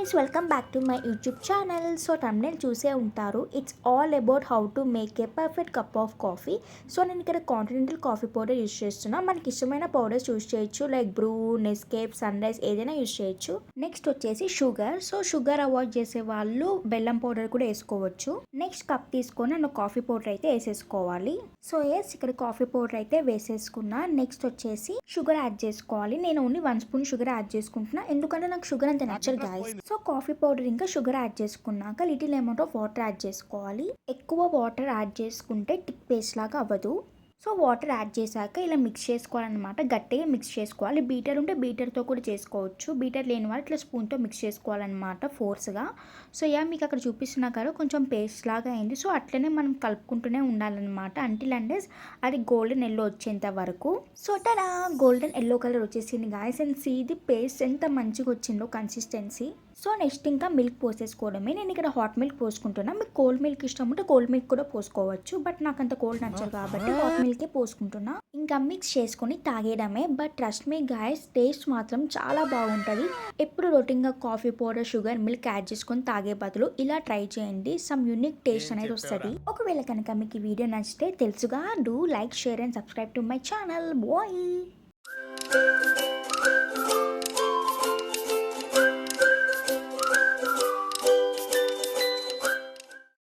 guys, welcome back to my YouTube channel. So thumbnail చూసే ఉంటారు. It's all about how to make a perfect cup of coffee. So నేను ఇక్కడ continental coffee powder use చేస్తున్నా. మనకి ఇష్టమైన powders use చేయొచ్చు, like Bru, Nescafe, Sunrise ఏదైనా use చేయొచ్చు. నెక్స్ట్ వచ్చేసి షుగర్. సో షుగర్ అవాయిడ్ చేసే వాళ్ళు బెల్లం పౌడర్ కూడా వేసుకోవచ్చు. నెక్స్ట్ కప్ తీసుకొని నేను కాఫీ పౌడర్ అయితే వేసేసుకోవాలి. సో ఇక్కడ కాఫీ పౌడర్ అయితే వేసేసుకున్నా. నెక్స్ట్ వచ్చేసి షుగర్ యాడ్ చేసుకోవాలి. నేను ఓన్లీ 1 స్పూన్ షుగర్ యాడ్ చేసుకుంటున్నా, ఎందుకంటే నాకు షుగర్ అంత నచ్చదు గాయస్. సో కాఫీ పౌడర్ ఇంకా షుగర్ యాడ్ చేసుకున్నాక little amount of water add చేసుకోవాలి. ఎక్కువ వాటర్ యాడ్ చేసుకుంటే టిక్ పేస్ట్ లాగా అవ్వదు. సో వాటర్ యాడ్ చేశాక ఇలా మిక్స్ చేసుకోవాలన్నమాట. గట్టిగా మిక్స్ చేసుకోవాలి. బీటర్ ఉంటే బీటర్తో కూడా చేసుకోవచ్చు. బీటర్ లేని వాళ్ళు ఇట్లా స్పూన్తో మిక్స్ చేసుకోవాలన్నమాట ఫోర్స్గా. సో మీకు అక్కడ చూపిస్తున్నా కదా కొంచెం పేస్ట్ లాగా అయింది. సో అట్లనే మనం కలుపుకుంటూనే ఉండాలన్నమాట అంటిల్ అండెస్ అది గోల్డెన్ ఎల్లో వచ్చేంత వరకు. So tada golden yellow colour వచ్చేసింది guys. And see the paste ఎంత మంచిగా వచ్చిందో కన్సిస్టెన్సీ. సో నెక్స్ట్ ఇంకా మిల్క్ పోసేసుకోవడమే. నేను ఇక్కడ హాట్ మిల్క్ పోసుకుంటున్నా. మీకు కోల్డ్ మిల్క్ ఇష్టం ఉంటే కోల్డ్ మిల్క్ కూడా పోసుకోవచ్చు, బట్ నాకు అంత కోల్డ్ నచ్చదు కాబట్టి హాట్ మిల్కే పోసుకుంటున్నా. ఇంకా మిక్స్ చేసుకొని తాగేయడమే. But trust me guys, taste మాత్రం చాలా బాగుంటుంది. ఎప్పుడు రొటీన్గా coffee powder, sugar, milk add చేసుకొని తాగే బదులు ఇలా ట్రై చేయండి. సమ్ యూనిక్ టేస్ట్ అనేది వస్తుంది. ఒకవేళ కనుక మీకు ఈ వీడియో నచ్చితే తెలుసుగా, do like, share and subscribe to my channel. Bye.